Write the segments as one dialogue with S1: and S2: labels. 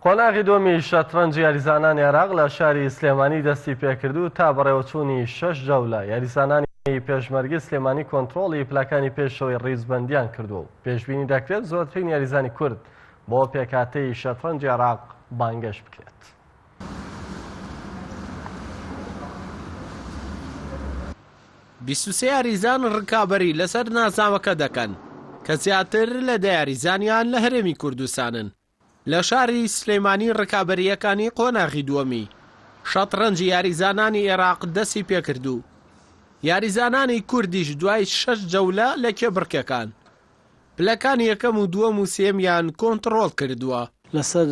S1: قۆناغی دۆمی شەترەنج یاریزانانی عێراق لە شاری سلێمانی دەستی پێکردو تا بەڕێوەچوونی 6 جەولە. یاریزانانی پێشمەرگی سلێمانی کۆنتڕۆڵی پلەکانی پێشەوەی ڕیزبەندیان کردووە و پێشبینی دەکرێت زۆرترین یاریزانی کورد بۆ پێکهاتەی شەترەنجی عێراق بانگەش بکرێت.
S2: بیست یاریزان ڕکابەری لەسەر ناسنامەکە دەکەن کە زیاتر لە 10 یاریزانیان لە هەرێمی کوردستانن. لە شاری سلێمانی ڕکابەریەکانی قۆناغی دووەمی شەترەنجی یاریزانانی عێراق دەستی پێکردو. یاریزانانی کوردیش دوای 6 جەولە لە کێبڕکەکان پلەکانی یەکەم و دووەم و سێمیان کۆنتڕۆڵ کردووە.
S3: لەسەر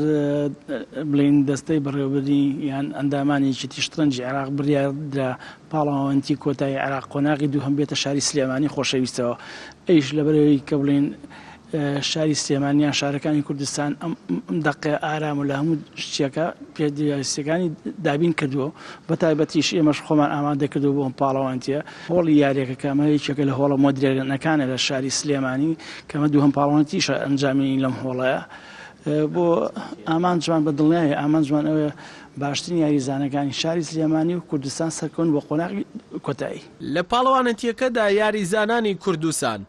S3: بڵین دەستەی بەڕێوەبەری یان ئەندامانێکی شەترەنجی عێراق بڕیاردرا پاڵەوانتی کۆتایی عێراق قۆناغی دووهەم بێتە شاری سلێمانی خۆشەویستەوە. ئەیش لە بەرەوەی کە بڵین شاری سلێمانیان شارەکانی کوردستان ئەم دەقێ ئارام و لە هەموو شتێکە پێدیاستەکانی دابین کردووە بە تایبەتیش ئێمەش خۆمان ئامادە کردو بۆ پاڵەوانتیە. هۆڵی یاریەکە کامەیەکێکە لە هۆڵە مۆدرێنەکانە لە شاری سلێمانی کەمە دووهەم پاڵەوانتیشە ئەنجامی لەم هۆڵەیە بۆ ئامانجمان بە دڵنیایە ئامانجمان ئەوە باشترین یاریزانەکانی شاری سلێمانی و کوردستان سەرکەون بۆ قۆناغی کۆتایی.
S2: لە پاڵەوانەتیەکەدا یاریزانانی کوردستان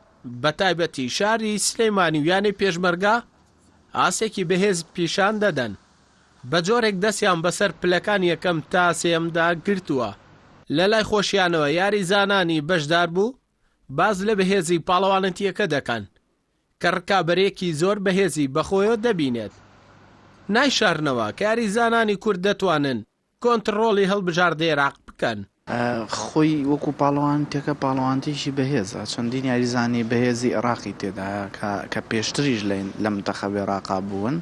S2: بە تایبەتی شاری سلێمانی و یانەی پێشمەرگا ئاسێکی بەهێز پیشان دەدەن. بە جۆرێک دەستیان بەسەر پلەکان یەکەم تا سێمدا گرتووە. لە لای خۆشیانەوە یاریزانانی بەشدار بوو باز لە بەهێزی پاڵەوانەتیەکە دەکەن کە ڕکابەرێکی زۆر بەهێزی بەخۆیەوە دەبینێت. نایشارنەوە کە یاریزانانی کورد دەتوانن کۆنتڕۆڵی هەڵبژاردەی عێراق بکەن.
S4: خۆی وەکو پاڵەوانتێکە پاڵەوانتیشی بەهێزە چەندین یاریزانی بەهێزی عێراقی تێدا کە پێشتریش لە منتەخەبی عێراقا بوون.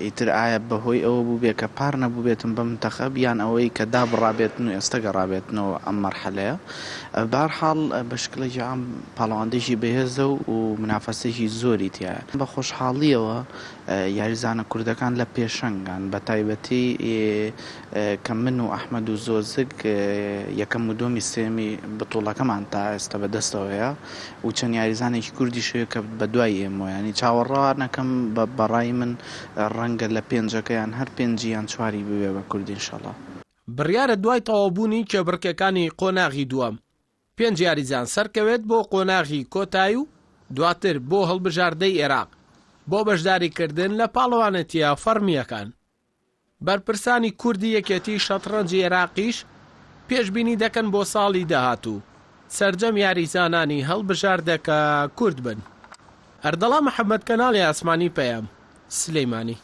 S4: ئیتر ئایا بەهۆی ئەوە بوو بێ کە پار نەبوو بێتن بە منتەخەب یان ئەوەی کە دابڕابێتن و ئێستا گەڕابێتنەوە ئەم مەرحەلەیە. بەهەرحاڵ بە شکلێکی عام پاڵەوانتێکی بەهێزە و منافەسێکی زۆری تایە. بە خۆشحاڵیەوە یاریزانە کوردەکان لە پێشەنگان بە تایبەتی کە من و ئەحمەد و زۆزگ یەکەم و دۆمی سێمی بتوڵەکەمان تا ئێستا بەدەستەوەیە و چەند یاریزانێکی کوردی شوێ کە بە دوای ئێمە ینی چاوەڕوانەکەم بەڕای من ڕەنگە لە پێنجەکەیان هەر پێنجیان چواری بوێ بە کوردی ئینشەڵڵا.
S2: بڕیارە دوای تەواوبوونی کێبڕکەکانی قۆناغی دووەم 5 یاریزان سەرکەوێت بۆ قۆناغی کۆتایی و دواتر بۆ هەڵبژاردەی عێراق بۆ بەشداریکردن لە پاڵەوانەتیە فەرمیەکان. بەرپرسانی کوردی یەکێتی شەترەنجی عێراقیش پێشبینی دەکەن بۆ ساڵی داهاتوو سەرجەم یاریزانانی هەڵبژاردەکە کورد بن. ئەردەڵا محەممەد کەناڵی ئاسمانی پەیام سلەیمانی.